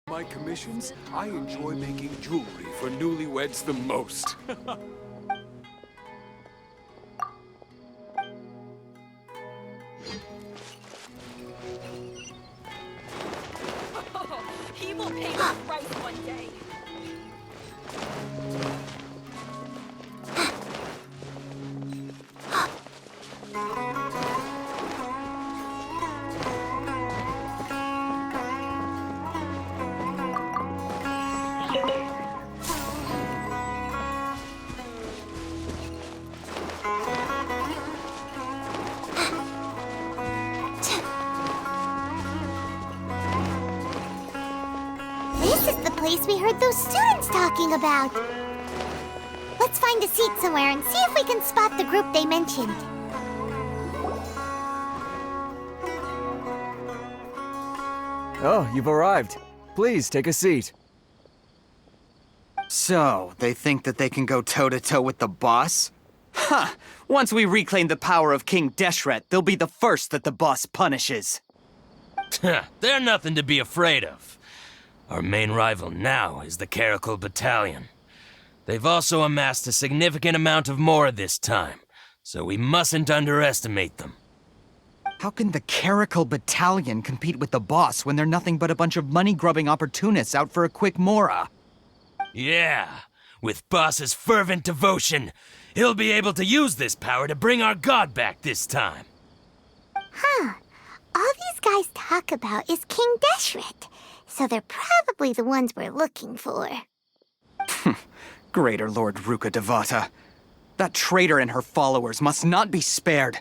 My commissions, I enjoy making jewelry for newlyweds the most. He will pay the price one day. This is the place we heard those students talking about. Let's find a seat somewhere and see if we can spot the group they mentioned. Oh, you've arrived. Please, take a seat. So, they think that they can go toe-to-toe with the boss? Huh! Once we reclaim the power of King Deshret, they'll be the first that the boss punishes. They're nothing to be afraid of. Our main rival now is the Caracal Battalion. They've also amassed a significant amount of more this time, so we mustn't underestimate them. How can the Caracal Battalion compete with the boss when they're nothing but a bunch of money-grubbing opportunists out for a quick mora? Yeah, with Boss's fervent devotion, he'll be able to use this power to bring our god back this time. Huh. All these guys talk about is King Deshret, so they're probably the ones we're looking for. Greater Lord Ruka Devata. That traitor and her followers must not be spared.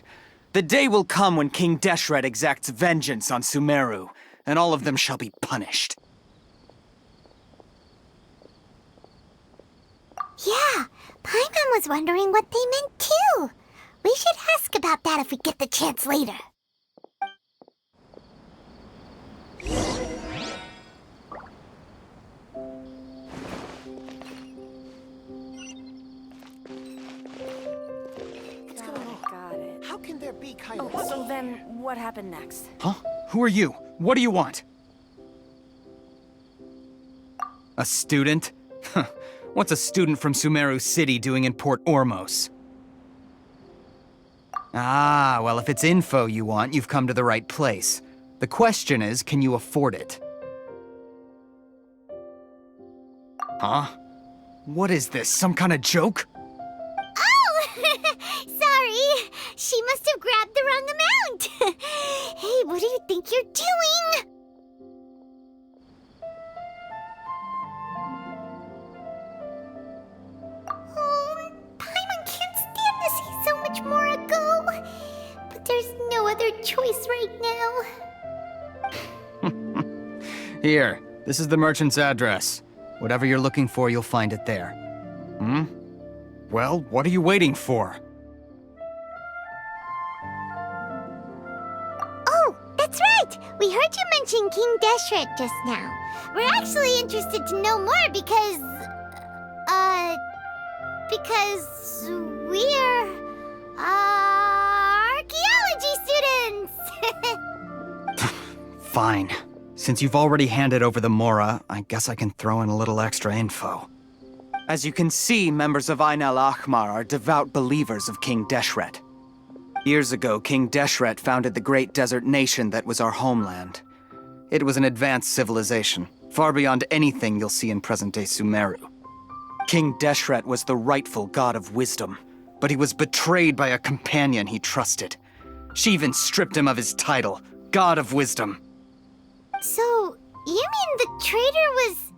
The day will come when King Deshret exacts vengeance on Sumeru, and all of them shall be punished. Yeah, Paimon was wondering what they meant too. We should ask about that if we get the chance later. Got it. How can there be kind of... Oh, so then what happened next? Huh? Who are you? What do you want? A student? What's a student from Sumeru City doing in Port Ormos? Ah, well, if it's info you want, you've come to the right place. The question is, can you afford it? Huh? What is this, some kind of joke? Oh! Sorry! She must have grabbed the wrong amount! Hey, what do you think you're doing? Oh, Paimon can't stand to see so much more go. But there's no other choice right now. Here, this is the merchant's address. Whatever you're looking for, you'll find it there. Hmm? Well, what are you waiting for? Oh, that's right! We heard you mention King Deshret just now. We're actually interested to know more because we're, archaeology students! Fine. Since you've already handed over the Mora, I guess I can throw in a little extra info. As you can see, members of Ain al-Ahmar are devout believers of King Deshret. Years ago, King Deshret founded the great desert nation that was our homeland. It was an advanced civilization, far beyond anything you'll see in present-day Sumeru. King Deshret was the rightful god of wisdom, but he was betrayed by a companion he trusted. She even stripped him of his title, God of Wisdom. So, you mean the traitor was...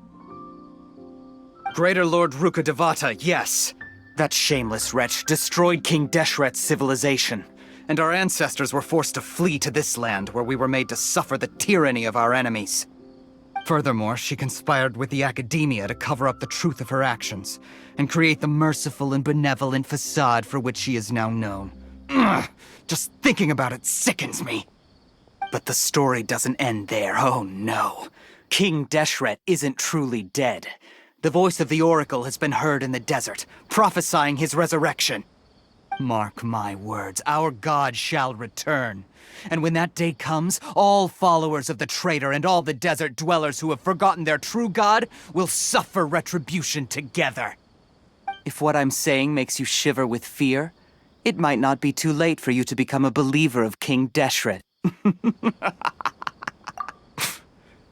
Greater Lord Ruka Devata, yes. That shameless wretch destroyed King Deshret's civilization, and our ancestors were forced to flee to this land where we were made to suffer the tyranny of our enemies. Furthermore, she conspired with the academia to cover up the truth of her actions, and create the merciful and benevolent facade for which she is now known. Ugh, just thinking about it sickens me. But the story doesn't end there, oh no. King Deshret isn't truly dead. The voice of the Oracle has been heard in the desert, prophesying his resurrection. Mark my words, our god shall return. And when that day comes, all followers of the traitor and all the desert dwellers who have forgotten their true god will suffer retribution together. If what I'm saying makes you shiver with fear, it might not be too late for you to become a believer of King Deshret.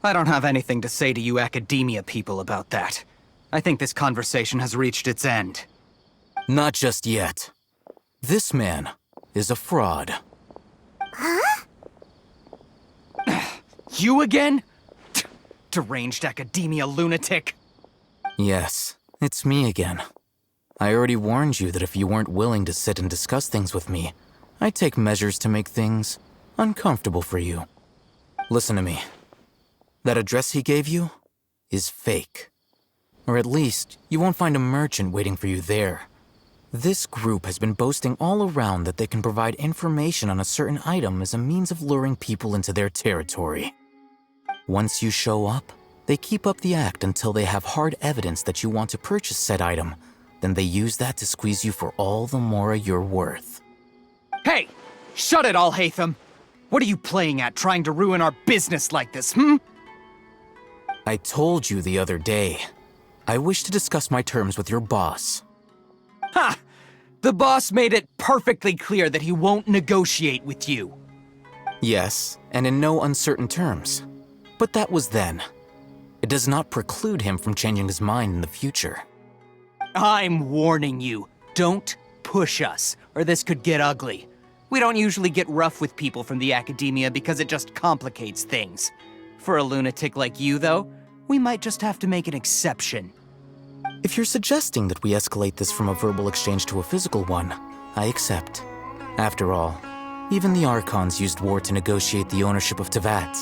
I don't have anything to say to you academia people about that. I think this conversation has reached its end. Not just yet. This man is a fraud. Huh? You again? Deranged academia lunatic. Yes, it's me again. I already warned you that if you weren't willing to sit and discuss things with me, I'd take measures to make things uncomfortable for you. Listen to me. That address he gave you is fake. Or at least, you won't find a merchant waiting for you there. This group has been boasting all around that they can provide information on a certain item as a means of luring people into their territory. Once you show up, they keep up the act until they have hard evidence that you want to purchase said item. Then they use that to squeeze you for all the mora you're worth. Hey! Shut it, ALHAITHAM! What are you playing at, trying to ruin our business like this, I told you the other day. I wish to discuss my terms with your boss. Ha! The boss made it perfectly clear that he won't negotiate with you. Yes, and in no uncertain terms. But that was then. It does not preclude him from changing his mind in the future. I'm warning you. Don't push us, or this could get ugly. We don't usually get rough with people from the academia because it just complicates things. For a lunatic like you, though, we might just have to make an exception. If you're suggesting that we escalate this from a verbal exchange to a physical one, I accept. After all, even the Archons used war to negotiate the ownership of Teyvat.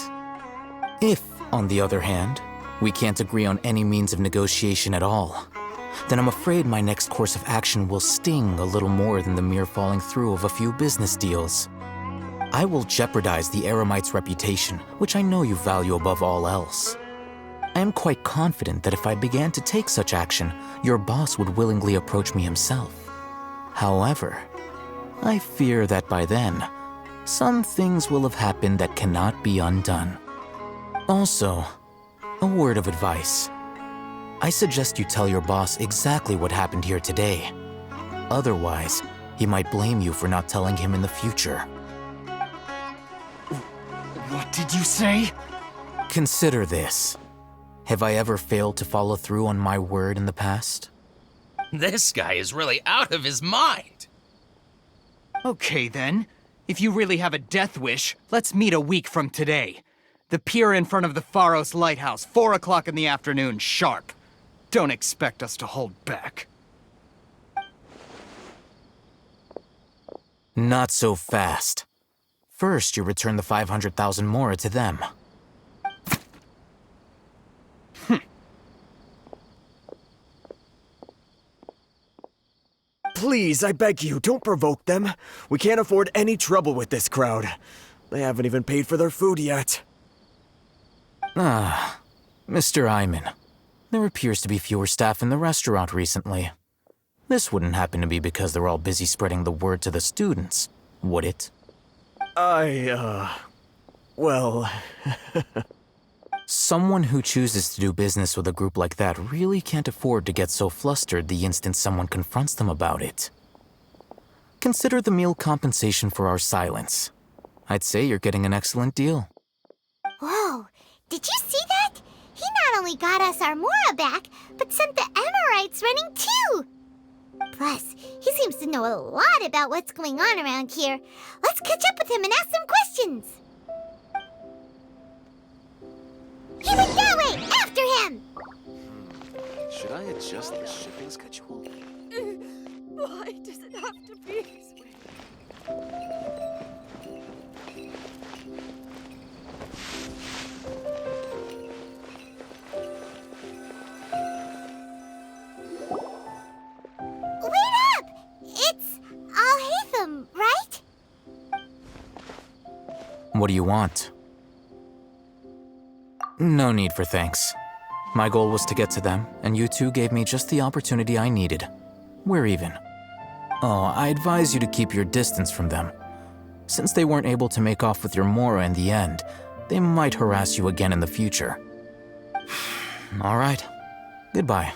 If, on the other hand, we can't agree on any means of negotiation at all, then I'm afraid my next course of action will sting a little more than the mere falling through of a few business deals. I will jeopardize the Eremite's reputation, which I know you value above all else. I am quite confident that if I began to take such action, your boss would willingly approach me himself. However, I fear that by then, some things will have happened that cannot be undone. Also, a word of advice. I suggest you tell your boss exactly what happened here today. Otherwise, he might blame you for not telling him in the future. What did you say? Consider this. Have I ever failed to follow through on my word in the past? This guy is really out of his mind. Okay then. If you really have a death wish, let's meet a week from today. The pier in front of the Pharos Lighthouse, 4 o'clock in the afternoon, sharp. Don't expect us to hold back. Not so fast. First, you return the 500,000 mora to them. Please, I beg you, don't provoke them. We can't afford any trouble with this crowd. They haven't even paid for their food yet. Ah, Mr. Iman. There appears to be fewer staff in the restaurant recently. This wouldn't happen to be because they're all busy spreading the word to the students, would it? Well... Someone who chooses to do business with a group like that really can't afford to get so flustered the instant someone confronts them about it. Consider the meal compensation for our silence. I'd say you're getting an excellent deal. Whoa, did you see that? He not only got us our Mora back, but sent the Emirites running too! Plus, he seems to know a lot about what's going on around here. Let's catch up with him and ask some questions! He went that way! After him! Should I adjust the shipping schedule? Why does it have to be this way? Wait up! It's ALHAITHAM, right? What do you want? No need for thanks. My goal was to get to them, and you two gave me just the opportunity I needed. We're even. Oh, I advise you to keep your distance from them. Since they weren't able to make off with your Mora in the end, they might harass you again in the future. All right. Goodbye.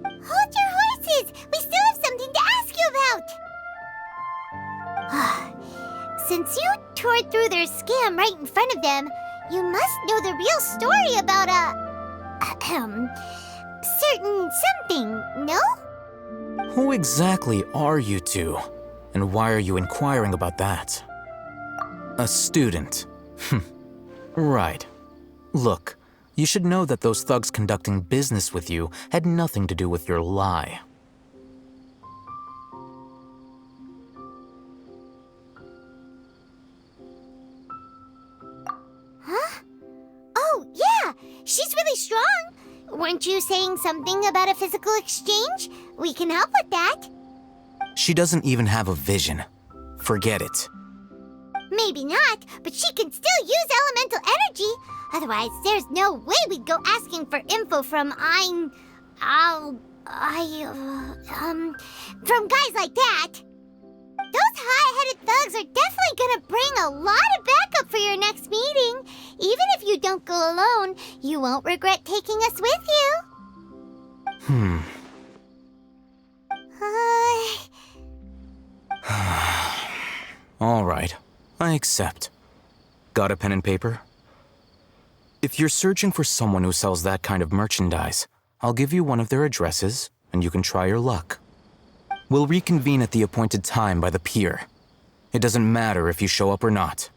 Hold your horses! We still have something to ask you about! Since you tore through their scam right in front of them, you must know the real story about certain something, no? Who exactly are you two? And why are you inquiring about that? A student. Right. Look, you should know that those thugs conducting business with you had nothing to do with your lie. Huh? Oh, yeah! She's really strong! Weren't you saying something about a physical exchange? We can help with that. She doesn't even have a vision. Forget it. Maybe not, but she can still use elemental energy. Otherwise, there's no way we'd go asking for info from from guys like that. Those high-headed thugs are definitely gonna bring a lot of backup for your next meeting. Even if you don't go alone, you won't regret taking us with you. All right, I accept. Got a pen and paper? If you're searching for someone who sells that kind of merchandise, I'll give you one of their addresses, and you can try your luck. We'll reconvene at the appointed time by the pier. It doesn't matter if you show up or not.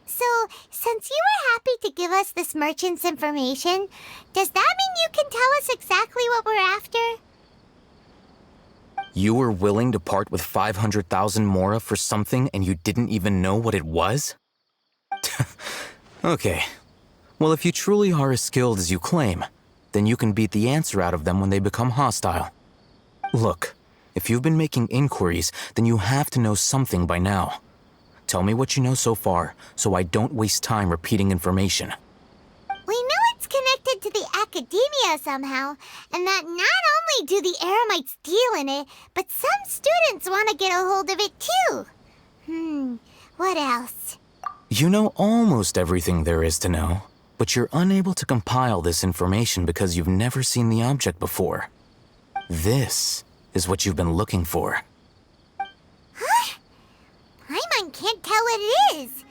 So, since you were happy to give us this merchant's information, does that mean you can tell us exactly what we're after? You were willing to part with 500,000 Mora for something and you didn't even know what it was? Okay. Well, if you truly are as skilled as you claim, then you can beat the answer out of them when they become hostile. Look, if you've been making inquiries, then you have to know something by now. Tell me what you know so far, so I don't waste time repeating information. We know it's connected to the academia somehow, and that not only do the Eremites deal in it, but some students want to get a hold of it too. What else? You know almost everything there is to know, but you're unable to compile this information because you've never seen the object before. This is what you've been looking for. Huh? Paimon can't tell what it is.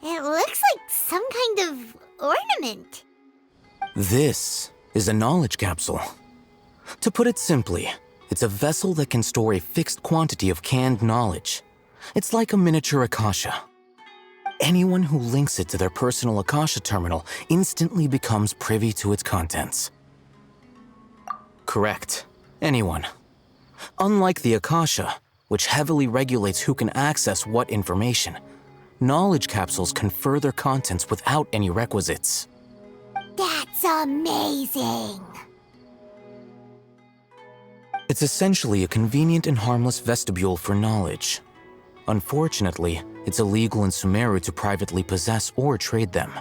It looks like some kind of ornament. This is a knowledge capsule. To put it simply, it's a vessel that can store a fixed quantity of canned knowledge. It's like a miniature Akasha. Anyone who links it to their personal Akasha terminal instantly becomes privy to its contents. Correct. Anyone. Unlike the Akasha, which heavily regulates who can access what information, knowledge capsules confer their contents without any requisites. That's amazing! It's essentially a convenient and harmless vestibule for knowledge. Unfortunately, it's illegal in Sumeru to privately possess or trade them.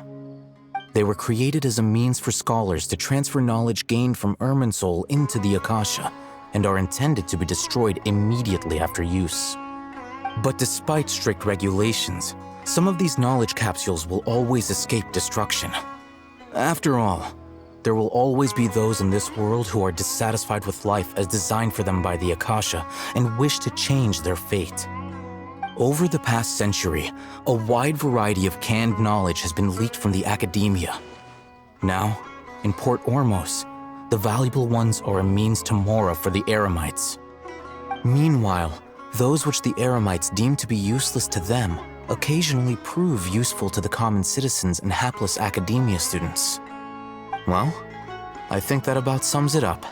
They were created as a means for scholars to transfer knowledge gained from Irminsul into the Akasha, and are intended to be destroyed immediately after use. But despite strict regulations, some of these knowledge capsules will always escape destruction. After all, there will always be those in this world who are dissatisfied with life as designed for them by the Akasha and wish to change their fate. Over the past century, a wide variety of canned knowledge has been leaked from the academia. Now, in Port Ormos, the valuable ones are a means to Mora for the Eremites. Meanwhile, those which the Eremites deem to be useless to them occasionally prove useful to the common citizens and hapless academia students. Well, I think that about sums it up.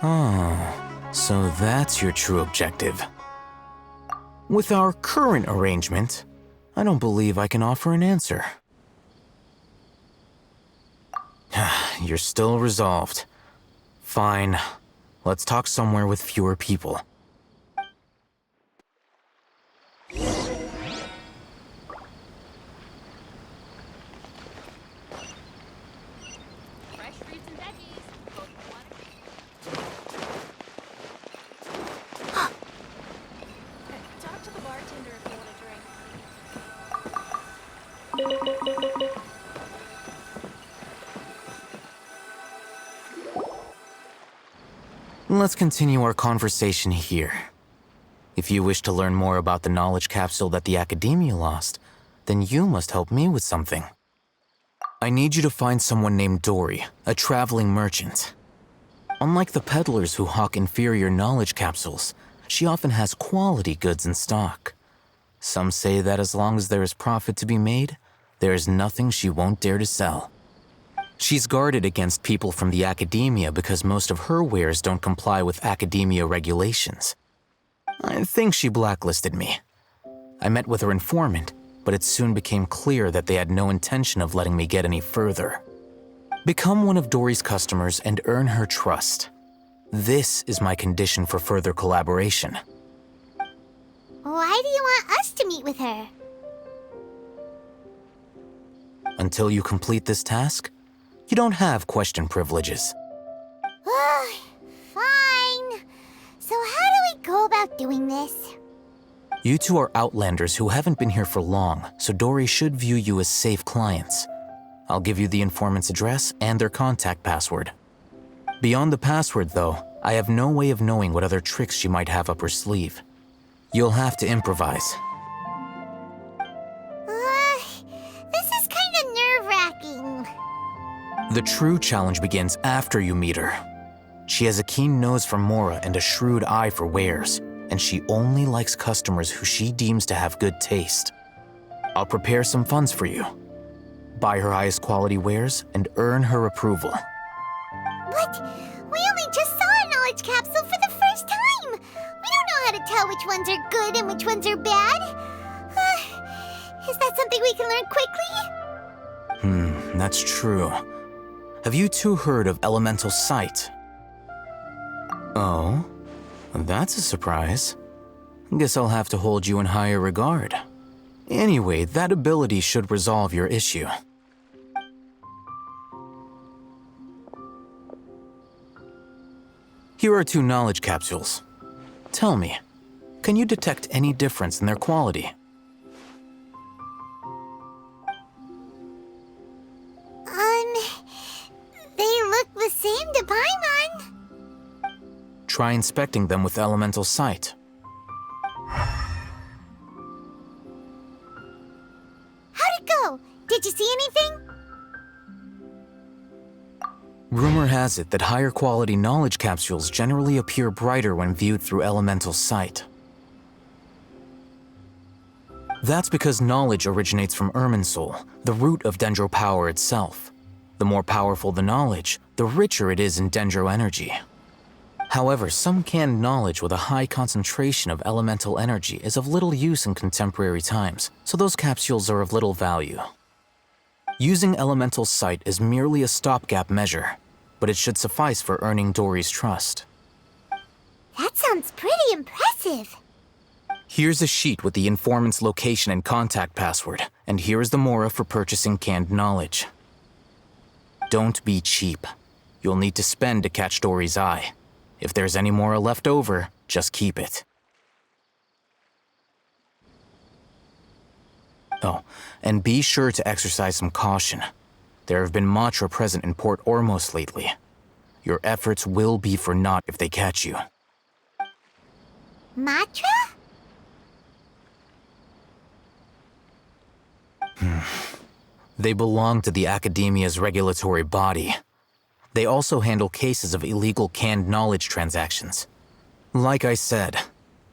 Oh, so that's your true objective. With our current arrangement, I don't believe I can offer an answer. You're still resolved. Fine. Let's talk somewhere with fewer people. Let's continue our conversation here. If you wish to learn more about the knowledge capsule that the Academia lost, then you must help me with something. I need you to find someone named Dori, a traveling merchant. Unlike the peddlers who hawk inferior knowledge capsules, she often has quality goods in stock. Some say that as long as there is profit to be made, there is nothing she won't dare to sell. She's guarded against people from the Academia because most of her wares don't comply with Academia regulations. I think she blacklisted me. I met with her informant, but it soon became clear that they had no intention of letting me get any further. Become one of Dori's customers and earn her trust. This is my condition for further collaboration. Why do you want us to meet with her? Until you complete this task, you don't have question privileges. Fine. So how do we go about doing this? You two are outlanders who haven't been here for long, so Dori should view you as safe clients. I'll give you the informant's address and their contact password. Beyond the password, though, I have no way of knowing what other tricks she might have up her sleeve. You'll have to improvise. This is kind of nerve-wracking. The true challenge begins after you meet her. She has a keen nose for Mora and a shrewd eye for wares, and she only likes customers who she deems to have good taste. I'll prepare some funds for you. Buy her highest quality wares and earn her approval. What? We only just saw a knowledge capsule for the first time. We don't know how to tell which ones are good and which ones are bad. Is that something we can learn quickly? That's true. Have you two heard of elemental sight? Oh, that's a surprise. Guess I'll have to hold you in higher regard. Anyway, that ability should resolve your issue. Here are 2 knowledge capsules. Tell me, can you detect any difference in their quality? They look the same to Paimon. Try inspecting them with elemental sight. How'd it go? Did you see anything? Rumor has it that higher quality knowledge capsules generally appear brighter when viewed through elemental sight. That's because knowledge originates from Irminsul, the root of Dendro power itself. The more powerful the knowledge, the richer it is in Dendro energy. However, some canned knowledge with a high concentration of elemental energy is of little use in contemporary times, so those capsules are of little value. Using elemental sight is merely a stopgap measure, but it should suffice for earning Dori's trust. That sounds pretty impressive. Here's a sheet with the informant's location and contact password, and here is the Mora for purchasing canned knowledge. Don't be cheap. You'll need to spend to catch Dori's eye. If there's any Mora left over, just keep it. Oh, and be sure to exercise some caution. There have been Matra present in Port Ormos lately. Your efforts will be for naught if they catch you. Matra? They belong to the Academia's regulatory body. They also handle cases of illegal canned knowledge transactions. Like I said,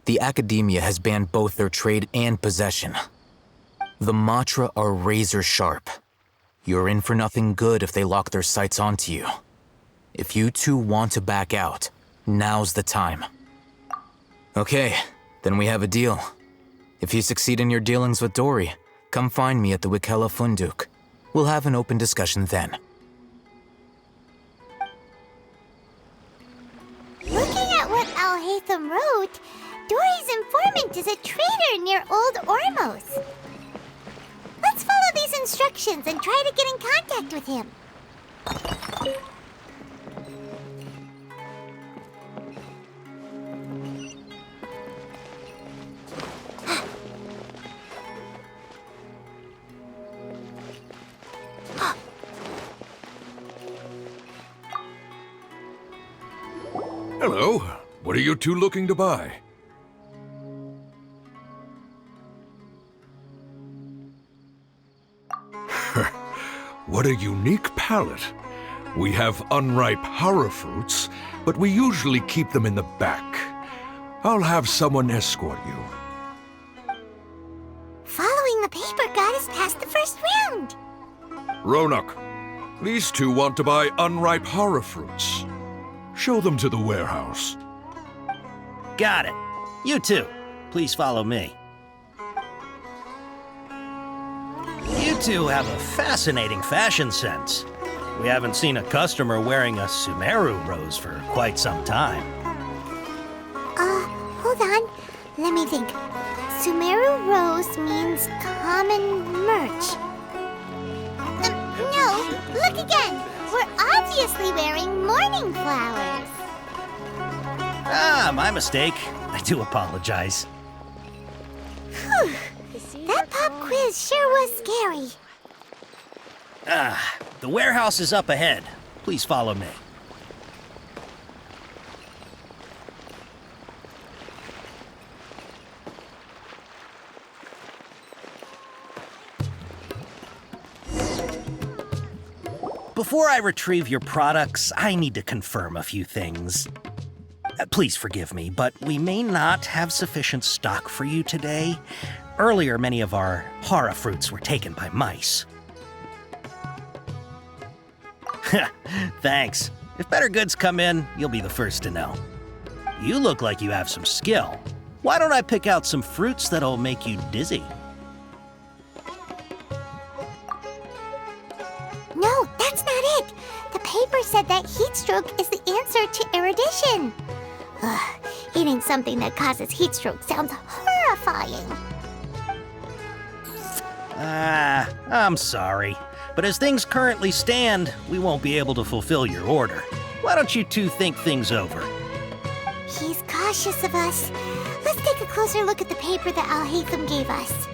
the Academia has banned both their trade and possession. The Matra are razor sharp. You're in for nothing good if they lock their sights onto you. If you two want to back out, now's the time. Okay, then we have a deal. If you succeed in your dealings with Dori, come find me at the Wikela Funduk. We'll have an open discussion then. Looking at what ALHAITHAM wrote, Dori's informant is a trader near Old Ormos. Let's follow these instructions and try to get in contact with him. Hello. What are you two looking to buy? What a unique palate. We have unripe horror fruits, but we usually keep them in the back. I'll have someone escort you. Following the paper got us past the first round. Ronak, these two want to buy unripe horror fruits. Show them to the warehouse. Got it. You too. Please follow me. You two have a fascinating fashion sense. We haven't seen a customer wearing a Sumeru rose for quite some time. Hold on. Let me think. Sumeru rose means common merch. No, look again. We're obviously wearing morning flowers. Ah, my mistake. I do apologize. Whew. That pop quiz sure was scary. The warehouse is up ahead. Please follow me. Before I retrieve your products, I need to confirm a few things. Please forgive me, but we may not have sufficient stock for you today. Earlier, many of our hara fruits were taken by mice. Thanks. If better goods come in, you'll be the first to know. You look like you have some skill. Why don't I pick out some fruits that'll make you dizzy? No, that's not it. The paper said that heat stroke is the answer to erudition. Ugh, eating something that causes heat stroke sounds horrifying. I'm sorry. But as things currently stand, we won't be able to fulfill your order. Why don't you two think things over? He's cautious of us. Let's take a closer look at the paper that ALHAITHAM gave us.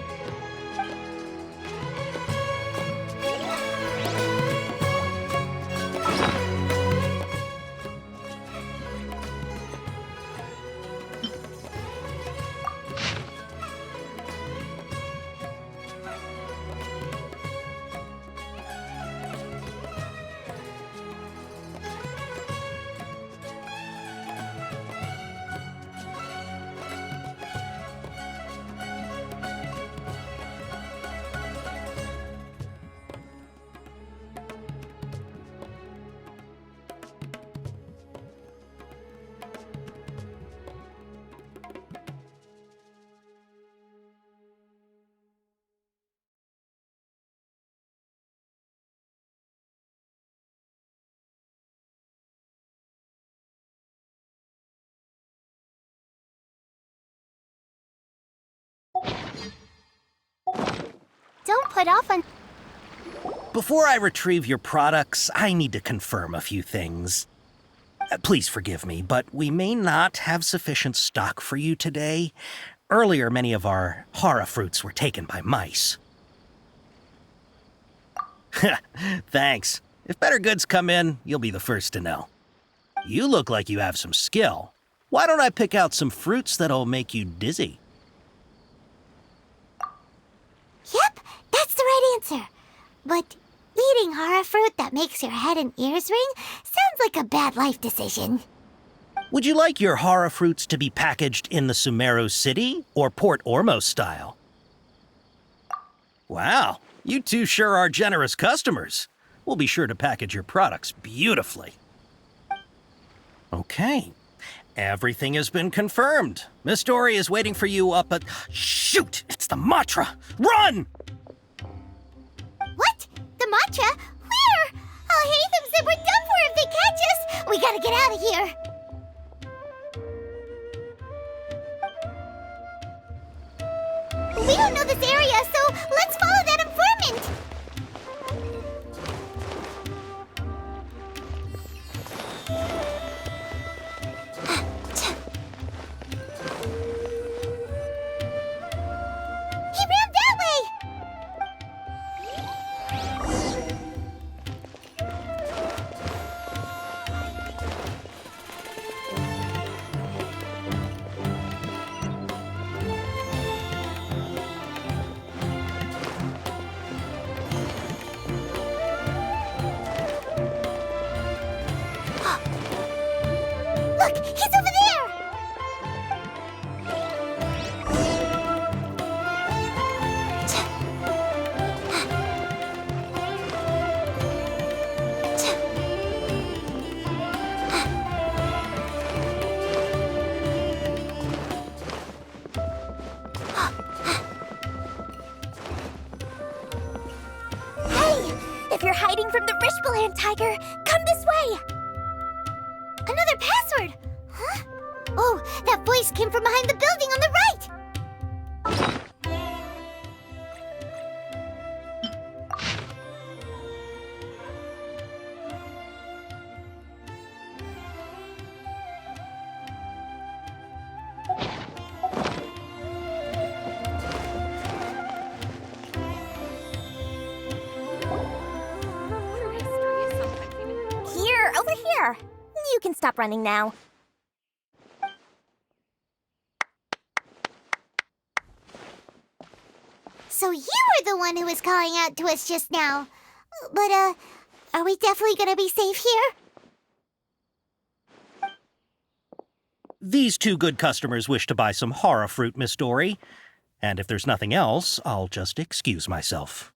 Don't put off on... Before I retrieve your products, I need to confirm a few things. Please forgive me, but we may not have sufficient stock for you today. Earlier, many of our hara fruits were taken by mice. Thanks. If better goods come in, you'll be the first to know. You look like you have some skill. Why don't I pick out some fruits that'll make you dizzy? Yep, that's the right answer. But eating hara fruit that makes your head and ears ring sounds like a bad life decision. Would you like your hara fruits to be packaged in the Sumeru City or Port Ormos style? Wow, you two sure are generous customers. We'll be sure to package your products beautifully. Okay, everything has been confirmed. Miss Dori is waiting for you up at... Shoot, it's the Matra! Run! What? The matcha? Where? ALHAITHAM said we're done for if they catch us. We gotta get out of here. We don't know this area, so let's follow that informant. He ran that way. hiding from the Rishbaland tiger. Come this way. Another password. Huh? Oh, that voice came from behind the building on the right. Here, over here. You can stop running now. So you were the one who was calling out to us just now. But, are we definitely gonna be safe here? These two good customers wish to buy some horror fruit, Miss Dory. And if there's nothing else, I'll just excuse myself.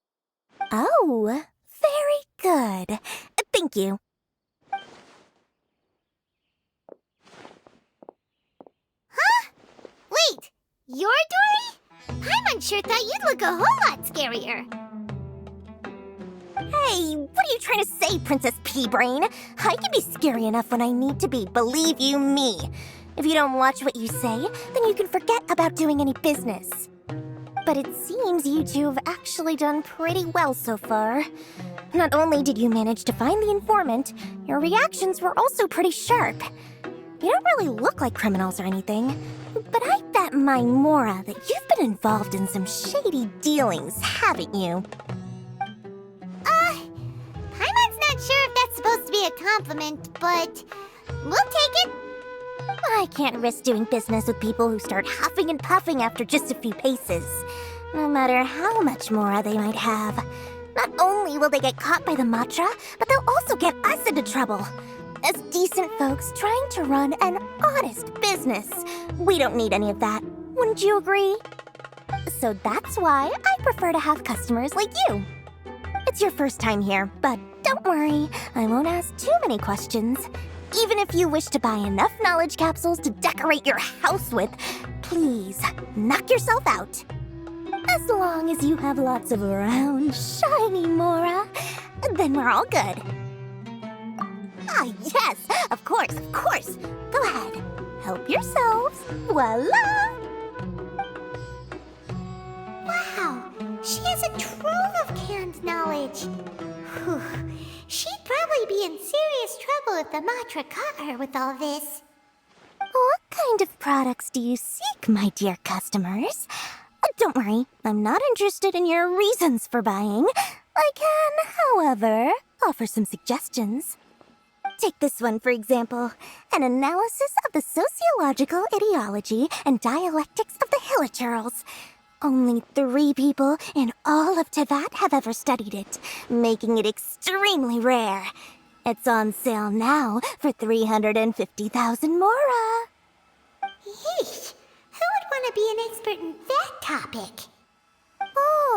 Oh, very good. Thank you. Huh? Wait, you're Dory? Paimon sure thought you'd look a whole lot scarier. Hey, what are you trying to say, Princess Pea-Brain? I can be scary enough when I need to be, believe you me. If you don't watch what you say, then you can forget about doing any business. But it seems you two have actually done pretty well so far. Not only did you manage to find the informant, your reactions were also pretty sharp. You don't really look like criminals or anything, but I bet my Mora that you've been involved in some shady dealings, haven't you? Paimon's not sure if that's supposed to be a compliment, but we'll take it. I can't risk doing business with people who start huffing and puffing after just a few paces, no matter how much Mora they might have. Not only will they get caught by the Matra, but they'll also get us into trouble. As decent folks trying to run an honest business, we don't need any of that. Wouldn't you agree? So that's why I prefer to have customers like you. It's your first time here, but don't worry, I won't ask too many questions. Even if you wish to buy enough knowledge capsules to decorate your house with, please knock yourself out. As long as you have lots of round, shiny Mora, then we're all good. Ah, yes, of course, of course. Go ahead, help yourselves. Voila! Wow, she has a trove of canned knowledge. Whew. She'd probably be in serious trouble if the Matra caught her with all this. What kind of products do you seek, my dear customers? Don't worry, I'm not interested in your reasons for buying. I can, however, offer some suggestions. Take this one, for example. An analysis of the sociological ideology and dialectics of the Hilichurls. Only 3 people in all of Teyvat have ever studied it, making it extremely rare. It's on sale now for 350,000 Mora. Yeesh, who would want to be an expert in that topic?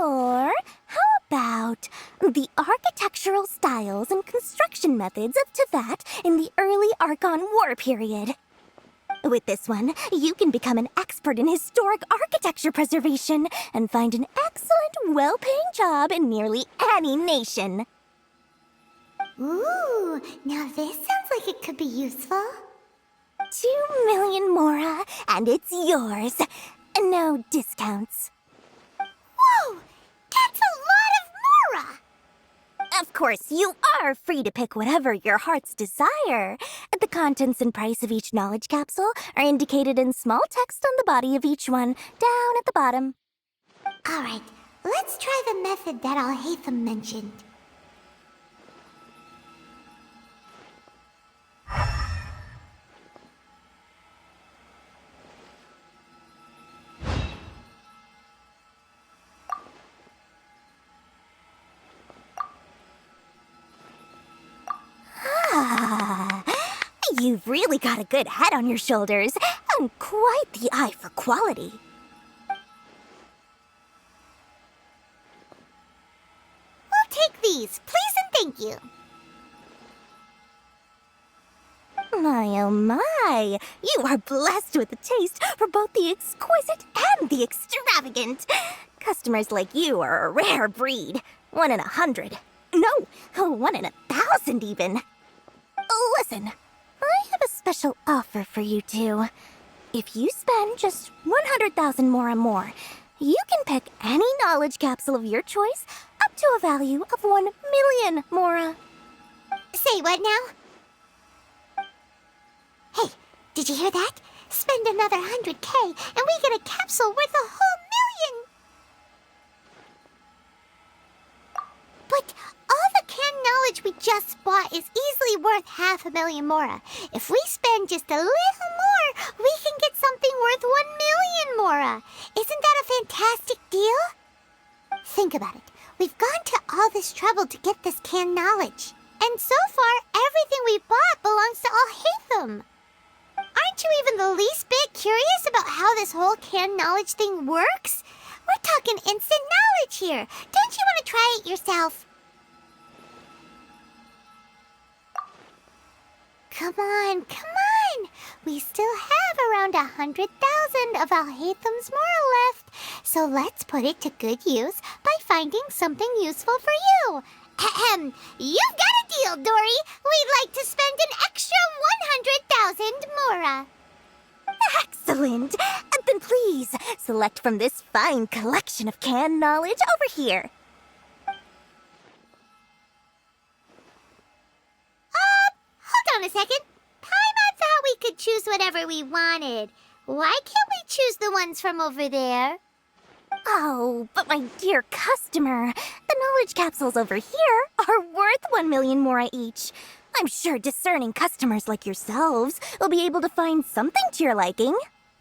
Or how about the architectural styles and construction methods of Teyvat in the early Archon War period? With this one, you can become an expert in historic architecture preservation and find an excellent, well-paying job in nearly any nation. Ooh, now this sounds like it could be useful. 2 million Mora, and it's yours. No discounts. Whoa, that's a lot of Mora! Of course, you are free to pick whatever your heart's desire. The contents and price of each knowledge capsule are indicated in small text on the body of each one, down at the bottom. All right, let's try the method that ALHAITHAM mentioned. You've really got a good head on your shoulders, and quite the eye for quality. We'll take these, please and thank you. My oh my, you are blessed with a taste for both the exquisite and the extravagant. Customers like you are a rare breed, 1 in 100. No, 1 in 1,000 even. Listen, I have a special offer for you two. If you spend just 100,000 more, you can pick any knowledge capsule of your choice up to a value of 1 million mora. Say what now? Hey, did you hear that? Spend another 100K and we get a capsule worth a whole million! But all the canned knowledge we just bought is easily worth 500,000 mora. If we spend just a little more, we can get something worth 1 million mora. Isn't that a fantastic deal? Think about it. We've gone to all this trouble to get this canned knowledge. And so far, everything we bought belongs to ALHAITHAM. Aren't you even the least bit curious about how this whole canned knowledge thing works? We're talking instant knowledge here. Don't you want to try it yourself? Come on. We still have around 100,000 of ALHAITHAM's moral left. So let's put it to good use by finding something useful for you. Ahem. You've got a deal, Dory. We'd like to spend an extra 100,000 mora. Excellent! Then please, select from this fine collection of canned knowledge over here. Hold on a second. Paimon thought we could choose whatever we wanted. Why can't we choose the ones from over there? Oh, but my dear customer, the knowledge capsules over here are worth 1 million mora each. I'm sure discerning customers like yourselves will be able to find something to your liking.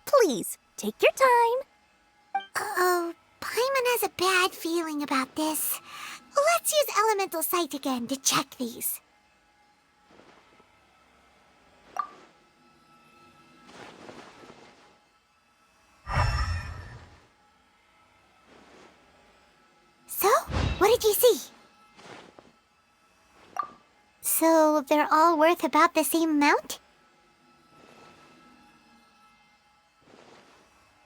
Please, take your time. Uh-oh, Paimon has a bad feeling about this. Let's use Elemental Sight again to check these. So, what did you see? So, they're all worth about the same amount?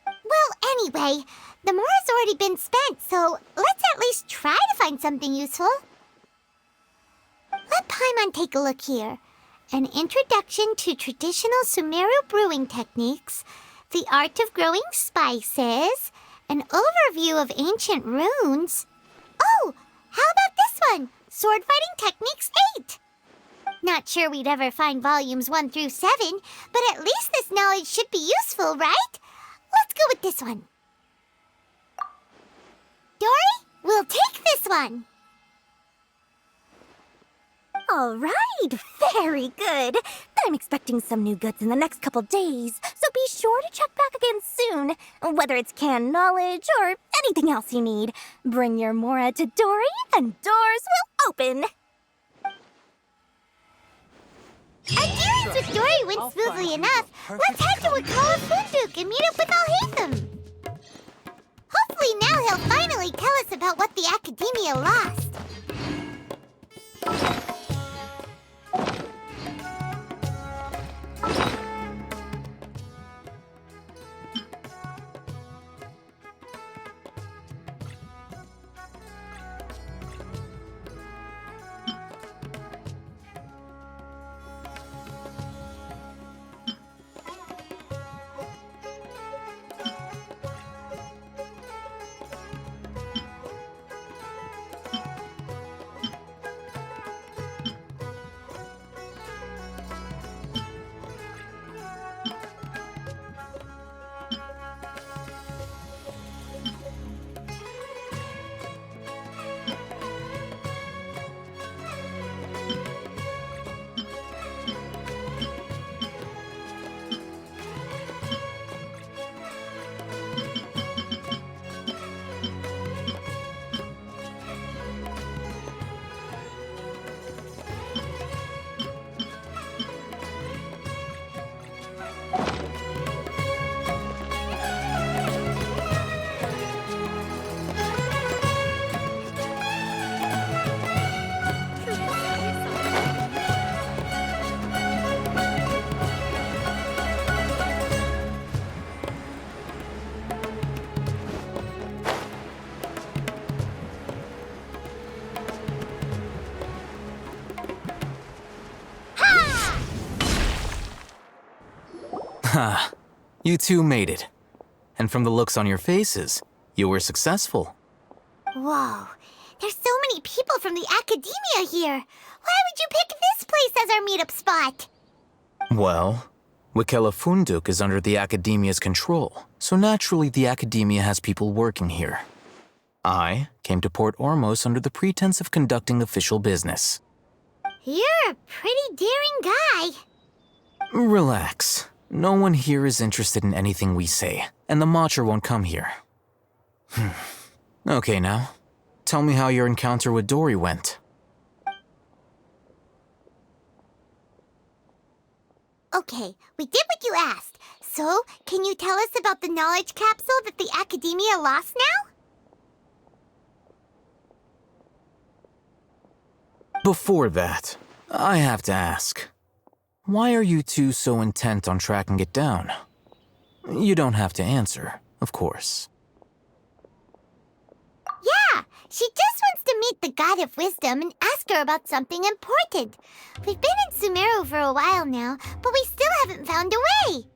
Well, anyway, the mora's already been spent, so let's at least try to find something useful. Let Paimon take a look here. An introduction to traditional Sumeru brewing techniques, the art of growing spices, an overview of ancient runes. Oh, how about this one? Sword Fighting Techniques 8. Not sure we'd ever find volumes 1 through 7, but at least this knowledge should be useful, right? Let's go with this one. Dory, we'll take this one. All right, very good. I'm expecting some new goods in the next couple days, so be sure to check back again soon. Whether it's canned knowledge or anything else you need, bring your mora to Dory and doors will open. Our dealings with Dory went smoothly enough. Let's head to Wakala Funduk and meet up with ALHAITHAM. Hopefully now he'll finally tell us about what the Academia lost. Ha, you two made it. And from the looks on your faces, you were successful. Whoa, there's so many people from the academia here. Why would you pick this place as our meetup spot? Well, Wikela Funduk is under the academia's control, so naturally the academia has people working here. I came to Port Ormos under the pretense of conducting official business. You're a pretty daring guy. Relax. No one here is interested in anything we say, and the Matcha won't come here. Okay now, tell me how your encounter with Dori went. Okay, we did what you asked. So, can you tell us about the knowledge capsule that the academia lost now? Before that, I have to ask, why are you two so intent on tracking it down? You don't have to answer, of course. Yeah, she just wants to meet the God of Wisdom and ask her about something important. We've been in Sumeru for a while now, but we still haven't found a way.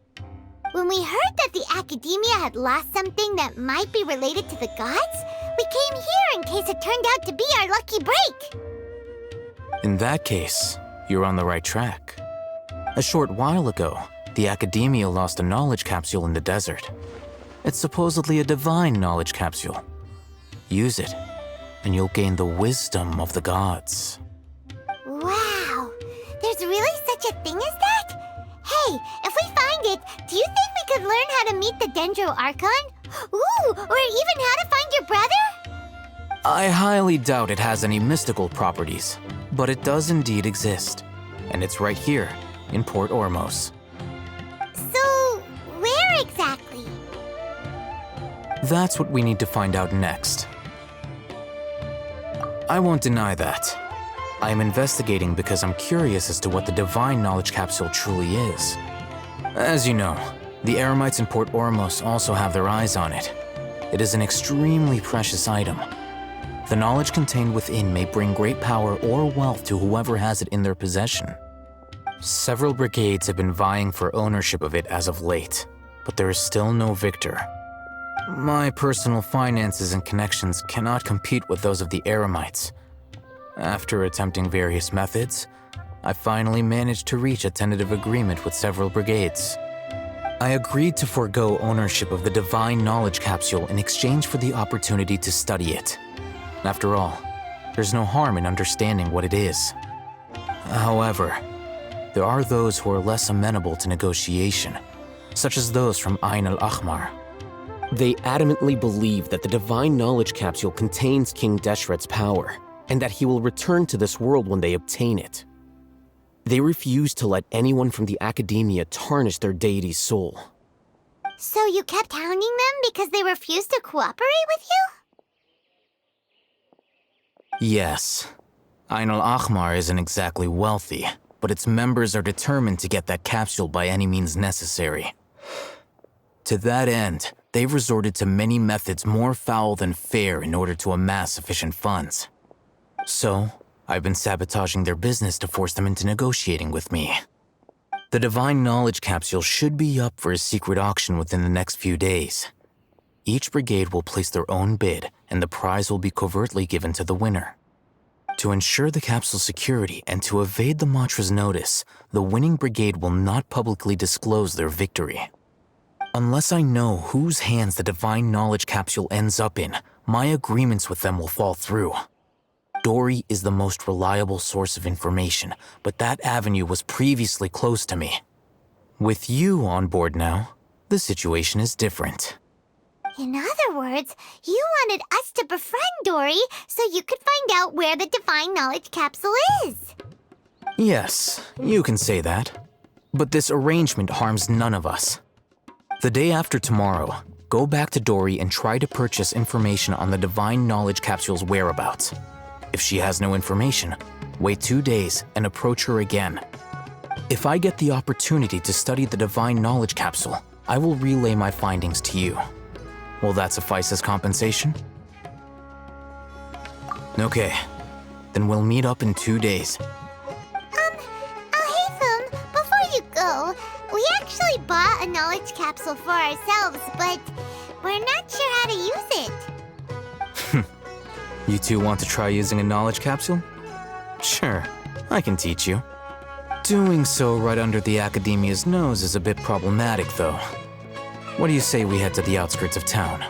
When we heard that the academia had lost something that might be related to the gods, we came here in case it turned out to be our lucky break. In that case, you're on the right track. A short while ago, the academia lost a knowledge capsule in the desert. It's supposedly a divine knowledge capsule. Use it, and you'll gain the wisdom of the gods. Wow, there's really such a thing as that? Hey, if we find it, do you think we could learn how to meet the Dendro Archon? Ooh, or even how to find your brother? I highly doubt it has any mystical properties, but it does indeed exist. And it's right here, in Port Ormos. So, where exactly? That's what we need to find out next. I won't deny that. I am investigating because I'm curious as to what the divine knowledge capsule truly is. As you know, the Eremites in Port Ormos also have their eyes on it. It is an extremely precious item. The knowledge contained within may bring great power or wealth to whoever has it in their possession. Several brigades have been vying for ownership of it as of late, but there is still no victor. My personal finances and connections cannot compete with those of the Eremites. After attempting various methods, I finally managed to reach a tentative agreement with several brigades. I agreed to forego ownership of the divine knowledge capsule in exchange for the opportunity to study it. After all, there's no harm in understanding what it is. However, there are those who are less amenable to negotiation, such as those from Ain al-Ahmar. They adamantly believe that the divine knowledge capsule contains King Deshret's power, and that he will return to this world when they obtain it. They refuse to let anyone from the academia tarnish their deity's soul. So you kept hounding them because they refused to cooperate with you? Yes. Ain al-Ahmar isn't exactly wealthy, but its members are determined to get that capsule by any means necessary. To that end, they've resorted to many methods more foul than fair in order to amass sufficient funds. So, I've been sabotaging their business to force them into negotiating with me. The divine knowledge capsule should be up for a secret auction within the next few days. Each brigade will place their own bid, and the prize will be covertly given to the winner. To ensure the capsule's security and to evade the Matra's notice, the winning brigade will not publicly disclose their victory. Unless I know whose hands the divine knowledge capsule ends up in, my agreements with them will fall through. Dori is the most reliable source of information, but that avenue was previously closed to me. With you on board now, the situation is different. In other words, you wanted us to befriend Dori so you could find out where the divine knowledge capsule is. Yes, you can say that. But this arrangement harms none of us. The day after tomorrow, go back to Dori and try to purchase information on the divine knowledge capsule's whereabouts. If she has no information, wait 2 days and approach her again. If I get the opportunity to study the divine knowledge capsule, I will relay my findings to you. Will that suffice as compensation? Okay, then we'll meet up in 2 days. ALHAITHAM, before you go, we actually bought a knowledge capsule for ourselves, but we're not sure how to use it. You two want to try using a knowledge capsule? Sure, I can teach you. Doing so right under the Academia's nose is a bit problematic, though. What do you say we head to the outskirts of town?